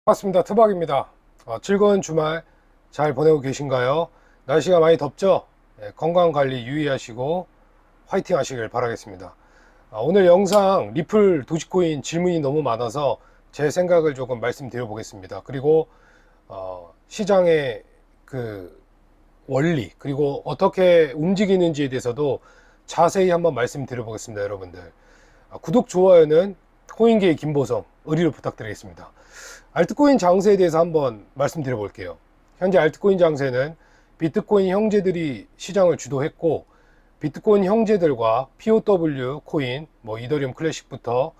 반갑습니다. 트박입니다. 즐거운 주말 잘 보내고 계신가요? 날씨가 많이 덥죠? 건강관리 유의하시고 화이팅 하시길 바라겠습니다. 오늘 영상 리플 도지코인 질문이 너무 많아서 제 생각을 조금 말씀드려 보겠습니다. 그리고 시장의 그 원리 그리고 어떻게 움직이는지에 대해서도 자세히 한번 말씀드려 보겠습니다. 여러분들 구독, 좋아요는 코인계의 김보성 의리로 부탁드리겠습니다. 알트코인 장세에 대해서 한번 말씀드려 볼게요. 현재 알트코인 장세는 비트코인 형제들이 시장을 주도했고, 비트코인 형제들과 POW 코인, 이더리움 클래식부터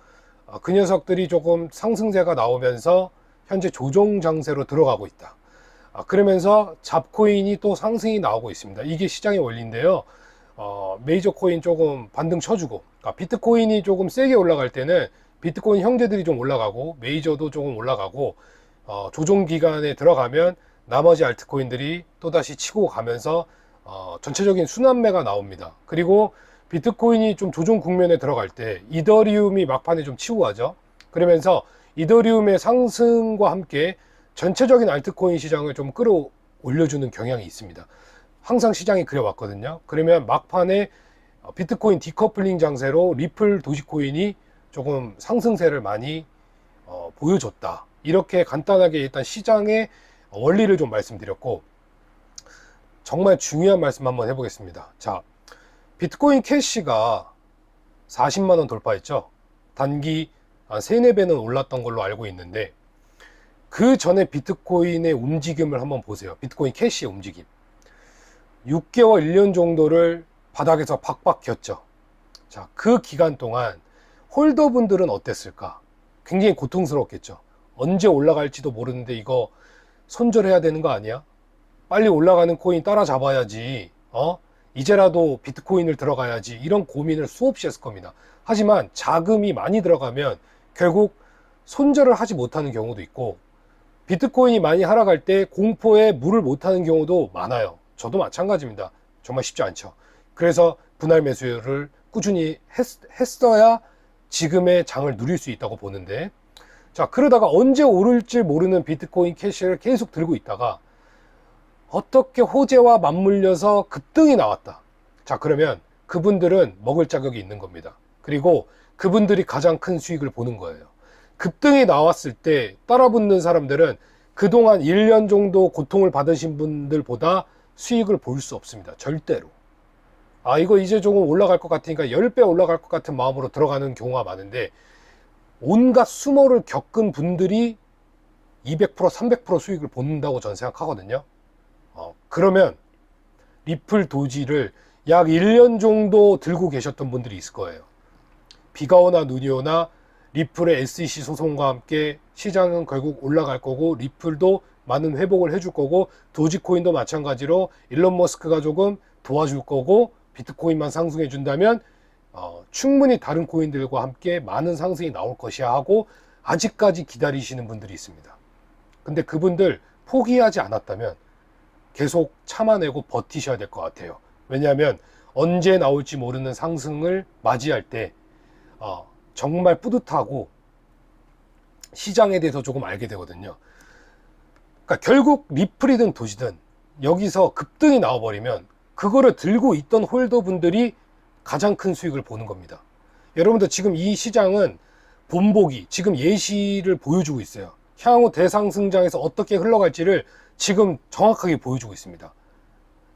그 녀석들이 조금 상승세가 나오면서 현재 조정 장세로 들어가고 있다. 그러면서 잡코인이 또 상승이 나오고 있습니다. 이게 시장의 원리인데요. 메이저 코인 조금 반등 쳐주고, 비트코인이 조금 세게 올라갈 때는 비트코인 형제들이 좀 올라가고 메이저도 조금 올라가고 조정 기간에 들어가면 나머지 알트코인들이 또다시 치고 가면서 전체적인 순환매가 나옵니다. 그리고 비트코인이 좀 조정 국면에 들어갈 때 이더리움이 막판에 좀 치고 가죠. 그러면서 이더리움의 상승과 함께 전체적인 알트코인 시장을 좀 끌어올려주는 경향이 있습니다. 항상 시장이 그래왔거든요. 그러면 막판에 비트코인 디커플링 장세로 리플 도지코인이 조금 상승세를 많이 보여줬다. 이렇게 간단하게 일단 시장의 원리를 좀 말씀드렸고, 정말 중요한 말씀 한번 해보겠습니다. 자, 비트코인 캐시가 40만원 돌파했죠. 단기 한 3, 4배는 올랐던 걸로 알고 있는데, 그 전에 비트코인의 움직임을 한번 보세요. 비트코인 캐시의 움직임. 6개월, 1년 정도를 바닥에서 박박 겼죠. 자, 그 기간 동안 홀더분들은 어땠을까? 굉장히 고통스럽겠죠. 언제 올라갈지도 모르는데 이거 손절해야 되는 거 아니야? 빨리 올라가는 코인 따라잡아야지. 이제라도 비트코인을 들어가야지. 이런 고민을 수없이 했을 겁니다. 하지만 자금이 많이 들어가면 결국 손절을 하지 못하는 경우도 있고, 비트코인이 많이 하락할 때 공포에 물을 못하는 경우도 많아요. 저도 마찬가지입니다. 정말 쉽지 않죠. 그래서 분할 매수를 꾸준히 했어야 지금의 장을 누릴 수 있다고 보는데, 자, 그러다가 언제 오를지 모르는 비트코인 캐시를 계속 들고 있다가 어떻게 호재와 맞물려서 급등이 나왔다. 자, 그러면 그분들은 먹을 자격이 있는 겁니다. 그리고 그분들이 가장 큰 수익을 보는 거예요. 급등이 나왔을 때 따라붙는 사람들은 그동안 1년 정도 고통을 받으신 분들보다 수익을 볼 수 없습니다. 절대로. 이거 이제 조금 올라갈 것 같으니까 10배 올라갈 것 같은 마음으로 들어가는 경우가 많은데, 온갖 수모를 겪은 분들이 200%, 300% 수익을 본다고 저는 생각하거든요. 그러면 리플 도지를 약 1년 정도 들고 계셨던 분들이 있을 거예요. 비가 오나 눈이 오나 리플의 SEC 소송과 함께 시장은 결국 올라갈 거고, 리플도 많은 회복을 해줄 거고, 도지코인도 마찬가지로 일론 머스크가 조금 도와줄 거고, 비트코인만 상승해 준다면 충분히 다른 코인들과 함께 많은 상승이 나올 것이야 하고 아직까지 기다리시는 분들이 있습니다. 근데 그분들 포기하지 않았다면 계속 참아내고 버티셔야 될 것 같아요. 왜냐하면 언제 나올지 모르는 상승을 맞이할 때 정말 뿌듯하고 시장에 대해서 조금 알게 되거든요. 그러니까 결국 리플이든 도지든 여기서 급등이 나와버리면 그거를 들고 있던 홀더분들이 가장 큰 수익을 보는 겁니다. 여러분들 지금 이 시장은 본보기, 지금 예시를 보여주고 있어요. 향후 대상승장에서 어떻게 흘러갈지를 지금 정확하게 보여주고 있습니다.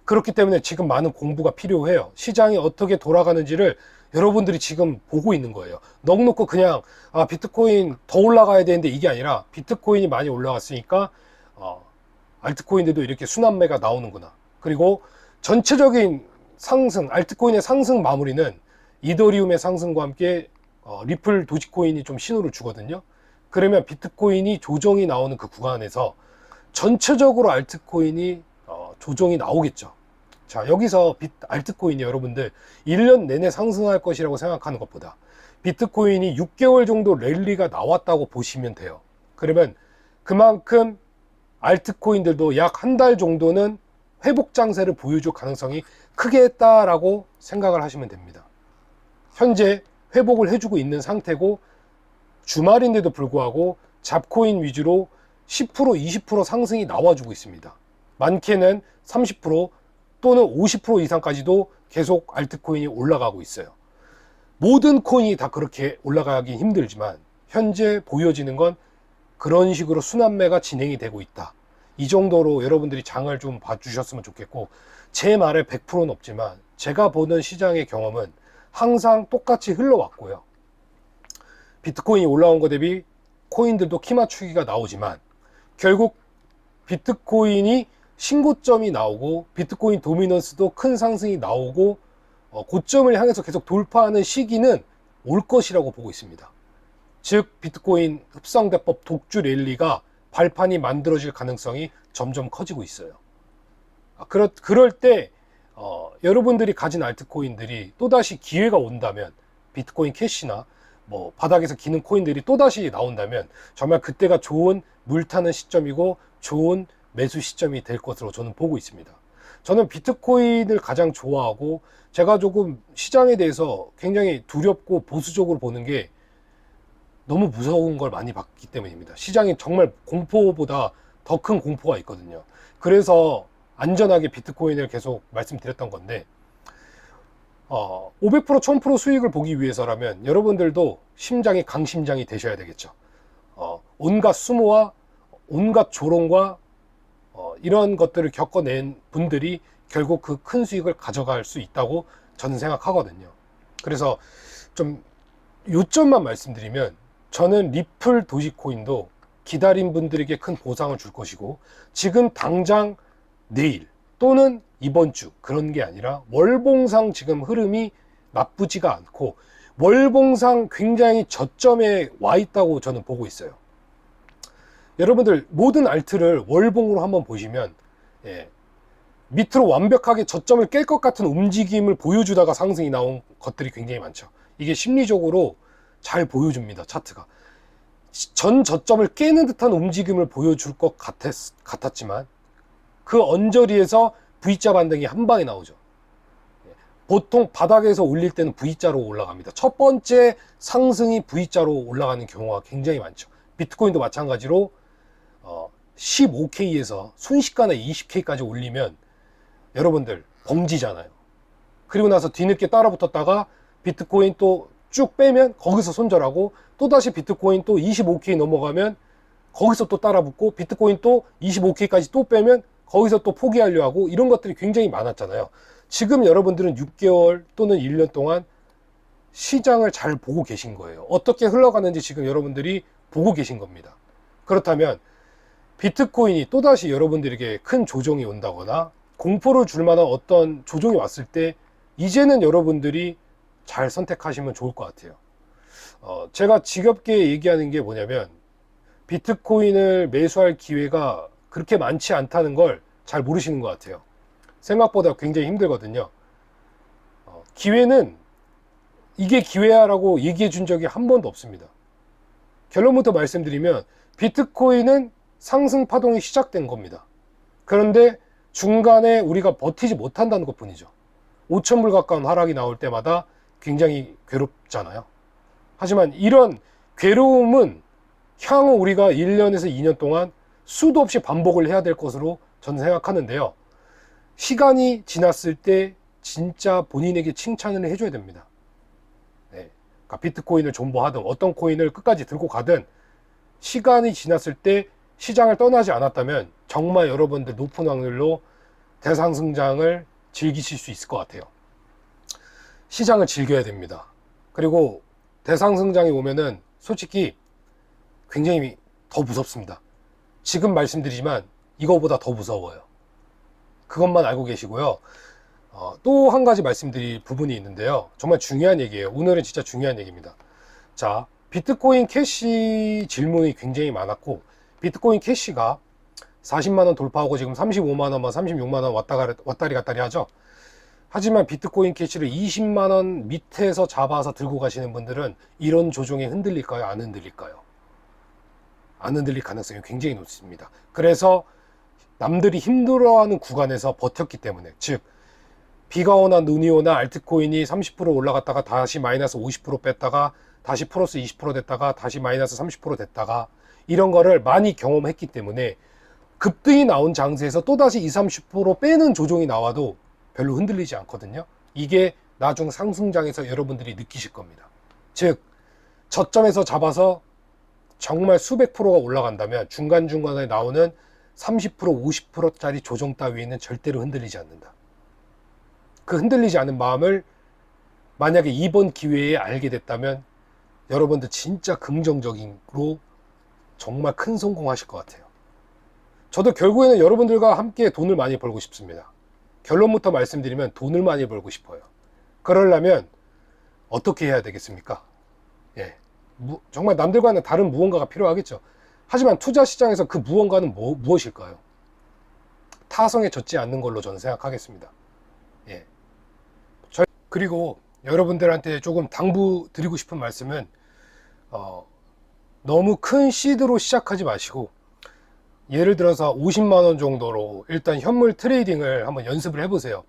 그렇기 때문에 지금 많은 공부가 필요해요. 시장이 어떻게 돌아가는지를 여러분들이 지금 보고 있는 거예요. 넋놓고 그냥 비트코인 더 올라가야 되는데 이게 아니라 비트코인이 많이 올라갔으니까 알트코인들도 이렇게 순환매가 나오는구나. 그리고 전체적인 상승, 알트코인의 상승 마무리는 이더리움의 상승과 함께 리플 도지코인이 좀 신호를 주거든요. 그러면 비트코인이 조정이 나오는 그 구간에서 전체적으로 알트코인이 조정이 나오겠죠. 자, 여기서 알트코인이 여러분들 1년 내내 상승할 것이라고 생각하는 것보다 비트코인이 6개월 정도 랠리가 나왔다고 보시면 돼요. 그러면 그만큼 알트코인들도 약 한 달 정도는 회복 장세를 보여줄 가능성이 크게 있다라고 생각을 하시면 됩니다. 현재 회복을 해주고 있는 상태고, 주말인데도 불구하고 잡코인 위주로 10%, 20% 상승이 나와주고 있습니다. 많게는 30% 또는 50% 이상까지도 계속 알트코인이 올라가고 있어요. 모든 코인이 다 그렇게 올라가긴 힘들지만 현재 보여지는 건 그런 식으로 순환매가 진행이 되고 있다. 이 정도로 여러분들이 장을 좀 봐주셨으면 좋겠고, 제 말에 100%는 없지만 제가 보는 시장의 경험은 항상 똑같이 흘러왔고요. 비트코인이 올라온 것 대비 코인들도 키 맞추기가 나오지만 결국 비트코인이 신고점이 나오고 비트코인 도미넌스도 큰 상승이 나오고 고점을 향해서 계속 돌파하는 시기는 올 것이라고 보고 있습니다. 즉 비트코인 흡성대법 독주 랠리가 발판이 만들어질 가능성이 점점 커지고 있어요. 그럴 때 여러분들이 가진 알트코인들이 또다시 기회가 온다면, 비트코인 캐시나 뭐 바닥에서 기는 코인들이 또다시 나온다면 정말 그때가 좋은 물타는 시점이고 좋은 매수 시점이 될 것으로 저는 보고 있습니다. 저는 비트코인을 가장 좋아하고, 제가 조금 시장에 대해서 굉장히 두렵고 보수적으로 보는 게 너무 무서운 걸 많이 봤기 때문입니다. 시장이 정말 공포보다 더 큰 공포가 있거든요. 그래서 안전하게 비트코인을 계속 말씀드렸던 건데, 500%, 1000% 수익을 보기 위해서라면 여러분들도 심장이 강심장이 되셔야 되겠죠. 온갖 수모와 온갖 조롱과 이런 것들을 겪어낸 분들이 결국 그 큰 수익을 가져갈 수 있다고 저는 생각하거든요. 그래서 좀 요점만 말씀드리면, 저는 리플 도지코인도 기다린 분들에게 큰 보상을 줄 것이고, 지금 당장 내일 또는 이번 주 그런 게 아니라 월봉상 지금 흐름이 나쁘지가 않고 월봉상 굉장히 저점에 와 있다고 저는 보고 있어요. 여러분들 모든 알트를 월봉으로 한번 보시면 밑으로 완벽하게 저점을 깰 것 같은 움직임을 보여주다가 상승이 나온 것들이 굉장히 많죠. 이게 심리적으로 잘 보여줍니다. 차트가 전 저점을 깨는 듯한 움직임을 보여줄 것 같았지만 그 언저리에서 V자 반등이 한 방에 나오죠. 보통 바닥에서 올릴 때는 V자로 올라갑니다. 첫 번째 상승이 V자로 올라가는 경우가 굉장히 많죠. 비트코인도 마찬가지로 15K에서 순식간에 20K까지 올리면 여러분들 범지잖아요. 그리고 나서 뒤늦게 따라 붙었다가 비트코인 또 쭉 빼면 거기서 손절하고, 또다시 비트코인 또 25K 넘어가면 거기서 또 따라 붙고, 비트코인 또 25K까지 또 빼면 거기서 또 포기하려 하고, 이런 것들이 굉장히 많았잖아요. 지금 여러분들은 6개월 또는 1년 동안 시장을 잘 보고 계신 거예요. 어떻게 흘러가는지 지금 여러분들이 보고 계신 겁니다. 그렇다면 비트코인이 또다시 여러분들에게 큰 조정이 온다거나 공포를 줄 만한 어떤 조정이 왔을 때 이제는 여러분들이 잘 선택하시면 좋을 것 같아요. 제가 지겹게 얘기하는 게 뭐냐면, 비트코인을 매수할 기회가 그렇게 많지 않다는 걸 잘 모르시는 것 같아요. 생각보다 굉장히 힘들거든요. 기회는 이게 기회야라고 얘기해 준 적이 한 번도 없습니다. 결론부터 말씀드리면 비트코인은 상승 파동이 시작된 겁니다. 그런데 중간에 우리가 버티지 못한다는 것 뿐이죠. 5,000불 가까운 하락이 나올 때마다 굉장히 괴롭잖아요. 하지만 이런 괴로움은 향후 우리가 1년에서 2년 동안 수도 없이 반복을 해야 될 것으로 저는 생각하는데요. 시간이 지났을 때 진짜 본인에게 칭찬을 해줘야 됩니다. 그러니까 비트코인을 존버하든 어떤 코인을 끝까지 들고 가든 시간이 지났을 때 시장을 떠나지 않았다면 정말 여러분들 높은 확률로 대상승장을 즐기실 수 있을 것 같아요. 시장을 즐겨야 됩니다. 그리고 대상승장이 오면은 솔직히 굉장히 더 무섭습니다. 지금 말씀드리지만 이거보다 더 무서워요. 그것만 알고 계시고요. 또 한 가지 말씀드릴 부분이 있는데요. 정말 중요한 얘기예요. 오늘은 진짜 중요한 얘기입니다. 자, 비트코인 캐시 질문이 굉장히 많았고, 비트코인 캐시가 40만원 돌파하고 지금 35만원, 36만원 왔다리 갔다리 하죠. 하지만 비트코인 캐시를 20만원 밑에서 잡아서 들고 가시는 분들은 이런 조정에 흔들릴까요? 안 흔들릴까요? 안 흔들릴 가능성이 굉장히 높습니다. 그래서 남들이 힘들어하는 구간에서 버텼기 때문에, 즉 비가 오나 눈이 오나 알트코인이 30% 올라갔다가 다시 마이너스 50% 뺐다가 다시 플러스 20% 됐다가 다시 마이너스 30% 됐다가 이런 거를 많이 경험했기 때문에 급등이 나온 장세에서 또다시 20, 30% 빼는 조정이 나와도 별로 흔들리지 않거든요. 이게 나중 상승장에서 여러분들이 느끼실 겁니다. 즉 저점에서 잡아서 정말 수백 프로가 올라간다면 중간중간에 나오는 30%, 50%짜리 조정 따위에는 절대로 흔들리지 않는다. 그 흔들리지 않은 마음을 만약에 이번 기회에 알게 됐다면 여러분들 진짜 긍정적으로 정말 큰 성공하실 것 같아요. 저도 결국에는 여러분들과 함께 돈을 많이 벌고 싶습니다. 결론부터 말씀드리면 돈을 많이 벌고 싶어요. 그러려면 어떻게 해야 되겠습니까? 예, 정말 남들과는 다른 무언가가 필요하겠죠. 하지만 투자 시장에서 그 무언가는 무엇일까요? 타성에 젖지 않는 걸로 저는 생각하겠습니다. 예. 그리고 여러분들한테 조금 당부드리고 싶은 말씀은 너무 큰 시드로 시작하지 마시고 예를 들어서 50만원 정도로 일단 현물 트레이딩을 한번 연습을 해보세요.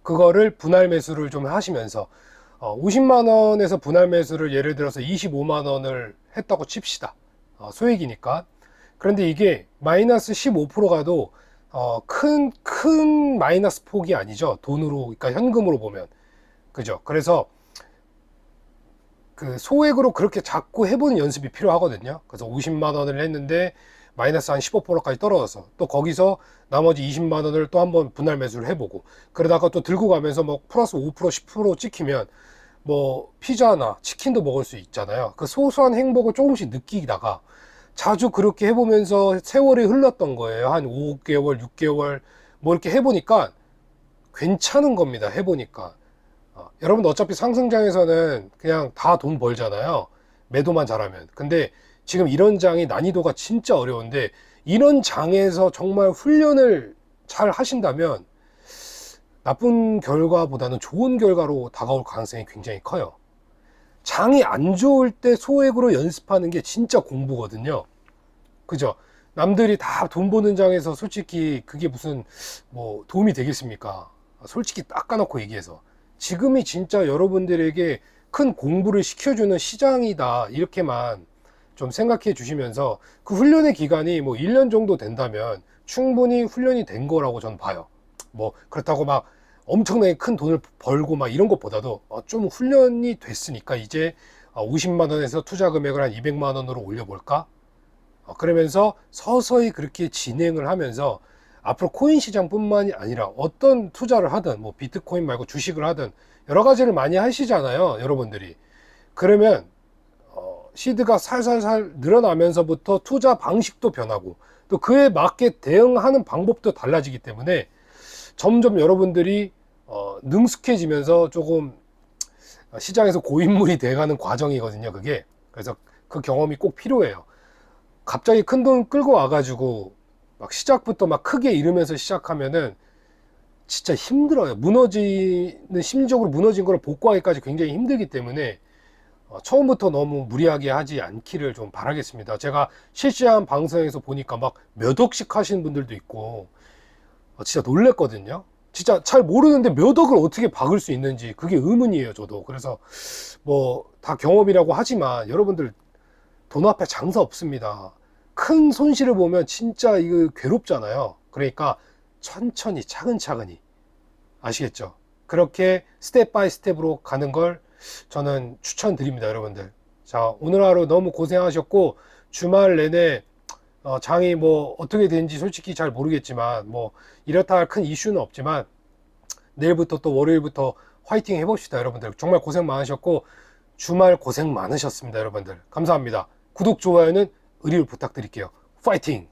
그거를 분할 매수를 좀 하시면서 50만원에서 분할 매수를 예를 들어서 25만원을 했다고 칩시다. 소액이니까. 그런데 이게 마이너스 15% 가도 큰 마이너스 폭이 아니죠. 돈으로, 그러니까 현금으로 보면. 그죠? 그래서 그 소액으로 그렇게 자꾸 해보는 연습이 필요하거든요. 그래서 50만원을 했는데 마이너스 한 15%까지 떨어져서 또 거기서 나머지 20만원을 또 한번 분할 매수를 해보고 그러다가 또 들고 가면서 뭐 플러스 5% 10% 찍히면 뭐 피자나 치킨도 먹을 수 있잖아요. 그 소소한 행복을 조금씩 느끼다가 자주 그렇게 해보면서 세월이 흘렀던 거예요. 한 5개월 6개월 뭐 이렇게 해보니까 괜찮은 겁니다. 해보니까 여러분 어차피 상승장에서는 그냥 다 돈 벌잖아요. 매도만 잘하면. 근데 지금 이런 장이 난이도가 진짜 어려운데 이런 장에서 정말 훈련을 잘 하신다면 나쁜 결과보다는 좋은 결과로 다가올 가능성이 굉장히 커요. 장이 안 좋을 때 소액으로 연습하는 게 진짜 공부거든요. 그죠? 남들이 다 돈 버는 장에서 솔직히 그게 무슨 뭐 도움이 되겠습니까? 솔직히 딱 까놓고 얘기해서 지금이 진짜 여러분들에게 큰 공부를 시켜주는 시장이다 이렇게만 좀 생각해 주시면서 그 훈련의 기간이 뭐 1년 정도 된다면 충분히 훈련이 된 거라고 저는 봐요. 뭐 그렇다고 막 엄청나게 큰 돈을 벌고 막 이런 것보다도 좀 훈련이 됐으니까 이제 50만 원에서 투자 금액을 한 200만 원으로 올려볼까? 그러면서 서서히 그렇게 진행을 하면서 앞으로 코인 시장뿐만이 아니라 어떤 투자를 하든 뭐 비트코인 말고 주식을 하든 여러 가지를 많이 하시잖아요, 여러분들이. 그러면 시드가 살살살 늘어나면서부터 투자 방식도 변하고 또 그에 맞게 대응하는 방법도 달라지기 때문에 점점 여러분들이 능숙해지면서 조금 시장에서 고인물이 돼가는 과정이거든요, 그게. 그래서 그 경험이 꼭 필요해요. 갑자기 큰 돈 끌고 와가지고 막 시작부터 막 크게 잃으면서 시작하면은 진짜 힘들어요. 심리적으로 무너진 걸 복구하기까지 굉장히 힘들기 때문에 처음부터 너무 무리하게 하지 않기를 좀 바라겠습니다. 제가 실시간 방송에서 보니까 막 몇 억씩 하시는 분들도 있고 진짜 놀랬거든요. 진짜 잘 모르는데 몇 억을 어떻게 박을 수 있는지 그게 의문이에요, 저도. 그래서 뭐 다 경험이라고 하지만 여러분들 돈 앞에 장사 없습니다. 큰 손실을 보면 진짜 이거 괴롭잖아요. 그러니까 천천히 차근차근히, 아시겠죠? 그렇게 스텝 바이 스텝으로 가는 걸 저는 추천드립니다, 여러분들. 자, 오늘 하루 너무 고생하셨고 주말 내내 장이 뭐 어떻게 되는지 솔직히 잘 모르겠지만 뭐 이렇다 할 큰 이슈는 없지만 내일부터 또 월요일부터 화이팅 해봅시다, 여러분들. 정말 고생 많으셨고 주말 고생 많으셨습니다, 여러분들. 감사합니다. 구독, 좋아요는 의리로 부탁드릴게요. 파이팅!